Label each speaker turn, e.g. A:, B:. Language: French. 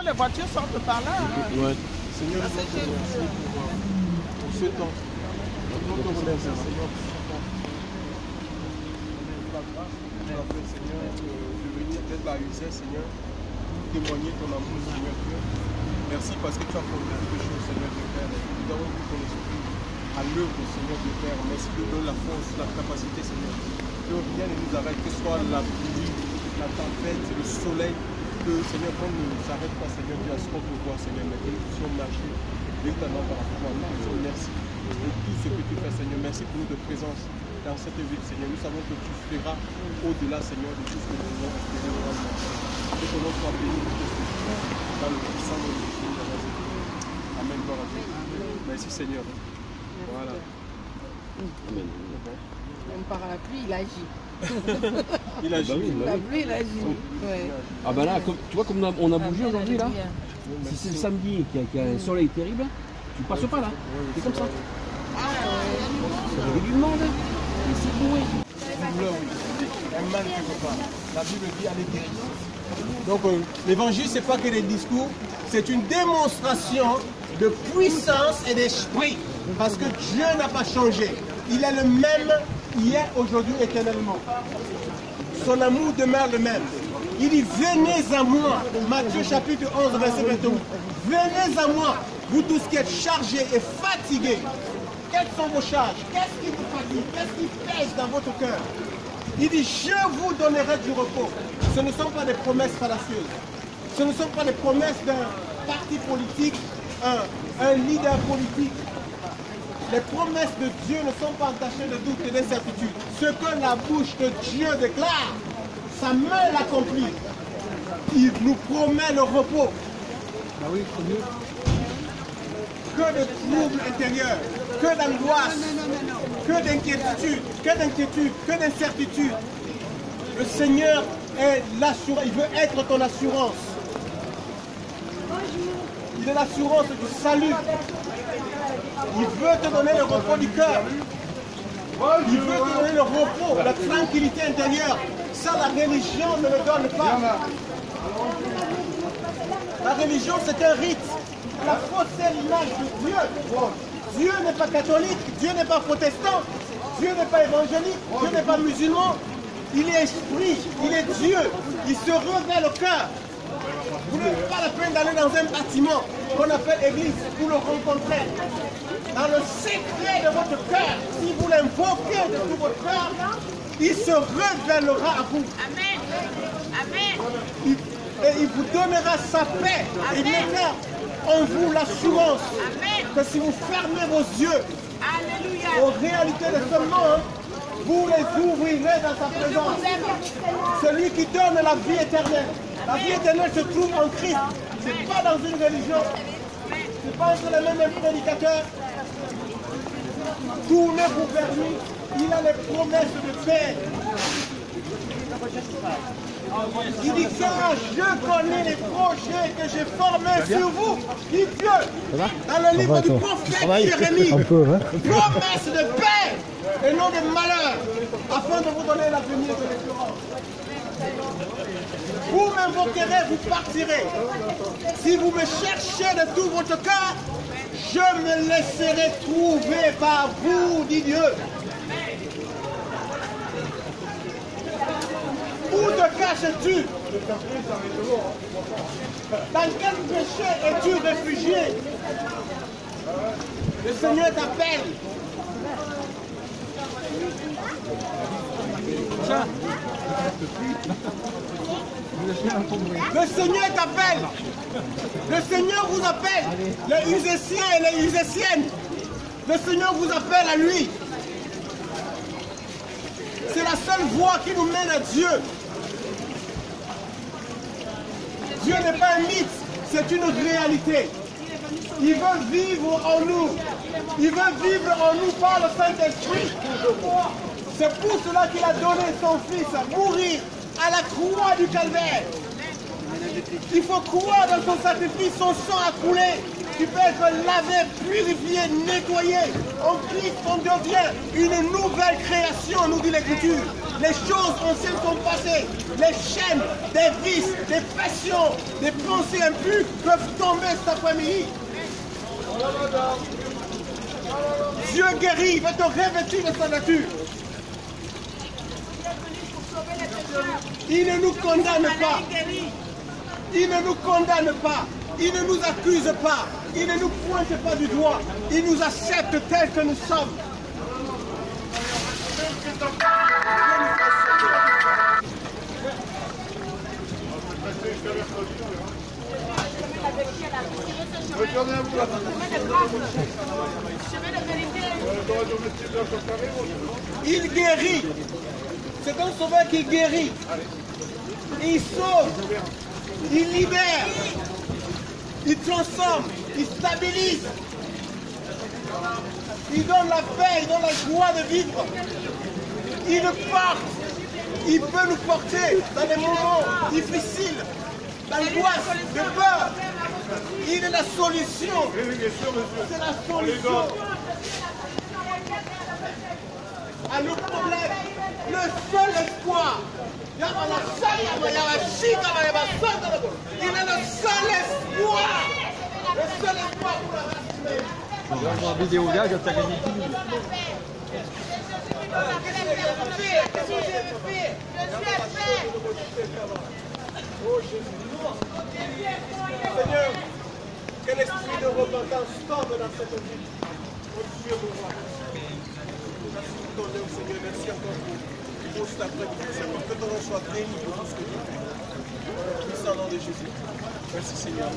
A: Les voitures sortent par là.
B: Ouais. Seigneur, merci pour ce temps. Seigneur, de venir d'être là, Seigneur, témoigner ton amour, Seigneur Dieu. Merci parce que tu as fait quelque chose, Seigneur Dieu Père. Nous avons vu ton esprit à l'œuvre, Seigneur Dieu Père. Merci de donner la force, la capacité, Seigneur. Que rien ne nous arrête, que ce soit la pluie, la tempête, le soleil. Que, Seigneur, qu'on ne nous arrête pas, Seigneur Dieu, à ce qu'on peut voir, Seigneur, mais que nous puissions marcher véritablement par rapport à nous. Merci pour tout ce que tu fais, Seigneur. Merci pour notre présence dans cette ville, Seigneur. Nous savons que tu feras au-delà, Seigneur, de tout ce que nous pouvons espérer. Que ton nom soit béni dans le puissant nom de Jésus. Amen, gloire à Dieu. Merci, Seigneur. Voilà.
C: Amen.
D: Même par la pluie, il agit.
B: Il agit.
C: Bah oui,
D: La pluie, il agit. Ouais.
C: Ah bah là, comme, tu vois comme on a bougé aujourd'hui là. Si c'est le samedi qu'il y a un soleil terrible, tu passes pas là. C'est comme ça. Il y a du monde. Et c'est bourré.
B: Une douleur, oui. Un mal quelque part. La Bible dit aller guérir. Donc l'évangile, c'est pas que des discours, c'est une démonstration de puissance et d'esprit. Parce que Dieu n'a pas changé. Il est le même hier, aujourd'hui, éternellement. Son amour demeure le même. Il dit, venez à moi. Matthieu chapitre 11, verset 21. Venez à moi, vous tous qui êtes chargés et fatigués. Quelles sont vos charges? Qu'est-ce qui vous fatigue? Qu'est-ce qui pèse dans votre cœur? Il dit, je vous donnerai du repos. Ce ne sont pas des promesses fallacieuses. Ce ne sont pas des promesses d'un parti politique, un leader politique. Les promesses de Dieu ne sont pas entachées de doute et d'incertitude. Ce que la bouche de Dieu déclare, sa main l'accomplit. Il nous promet le repos. Ah oui, que de troubles intérieurs, que d'angoisse, que d'inquiétude, que d'incertitude. Le Seigneur est l'assurance, il veut être ton assurance. Il est l'assurance du salut. Il veut te donner le repos du cœur. Il veut te donner le repos, la tranquillité intérieure. Ça, la religion ne le donne pas. La religion, c'est un rite. La fausser l'image de Dieu. Dieu n'est pas catholique, Dieu n'est pas protestant, Dieu n'est pas évangélique, Dieu n'est pas musulman. Il est esprit, il est Dieu. Il se révèle au cœur. Vous n'avez pas la peine d'aller dans un bâtiment qu'on appelle église pour le rencontrer. Dans le secret de votre cœur, si vous l'invoquez de tout votre cœur, il se révélera à vous.
E: Amen. Amen.
B: Et il vous donnera sa paix. Amen. Il mettra en vous l'assurance que si vous fermez vos yeux aux réalités de ce monde, vous les ouvrirez dans sa présence. Celui qui donne la vie éternelle. La vie éternelle se trouve en Christ. Ce n'est pas dans une religion. Ce n'est pas entre les mêmes prédicateurs. Tournez-vous vers lui. Il a les promesses de paix. Il dit, car je connais les projets que j'ai formés sur vous, dit Dieu, dans le livre du prophète Jérémie, promesse de paix et non de malheur, afin de vous donner l'avenir de l'espérance. Vous m'invoquerez, vous partirez. Si vous me cherchez de tout votre cœur, je me laisserai trouver par vous, dit Dieu. Où te caches-tu? Dans quel péché es-tu réfugié? Le Seigneur t'appelle. Le Seigneur t'appelle. Le Seigneur vous appelle. Les Uséciens et les Uséciennes. Le Seigneur vous appelle à lui. C'est la seule voie qui nous mène à Dieu. Dieu n'est pas un mythe, c'est une réalité. Il veut vivre en nous. Il veut vivre en nous par le Saint-Esprit. C'est pour cela qu'il a donné son Fils à mourir à la croix du calvaire. Il faut croire dans son sacrifice, son sang a coulé. Tu peux être lavé, purifié, nettoyé. En Christ, on devient une nouvelle création, nous dit l'Écriture. Les choses anciennes sont passées. Les chaînes, des vices, des passions, des pensées impures peuvent tomber cet après-midi. Dieu guérit, il va te revêtir de sa nature. Il ne nous condamne pas. Il ne nous condamne pas. Il ne nous accuse pas. Il ne nous pointe pas du doigt. Il nous accepte tels que nous sommes. Il guérit. C'est un sauveur qui guérit. Il sauve. Il libère. Il transforme. Il stabilise. Il donne la paix. Il donne la joie de vivre. Il nous porte. Il peut nous porter dans des moments difficiles, d'angoisse, de peur. Il est la solution. C'est la solution à nos problèmes. Le seul espoir. Il est le seul espoir. Le seul espoir pour la race humaine.
A: Dans la vidéo là, je t'ai gagné 10 000.
B: Seigneur, quel esprit de repentance tombe dans cette vie. Oh Dieu, mon roi. Merci pour ton œuvre, Seigneur. Merci encore pour cet après-midi, Seigneur. Que ton nom soit béni pour tout ce que tu fais. Au puissant nom de Jésus. Merci, Seigneur.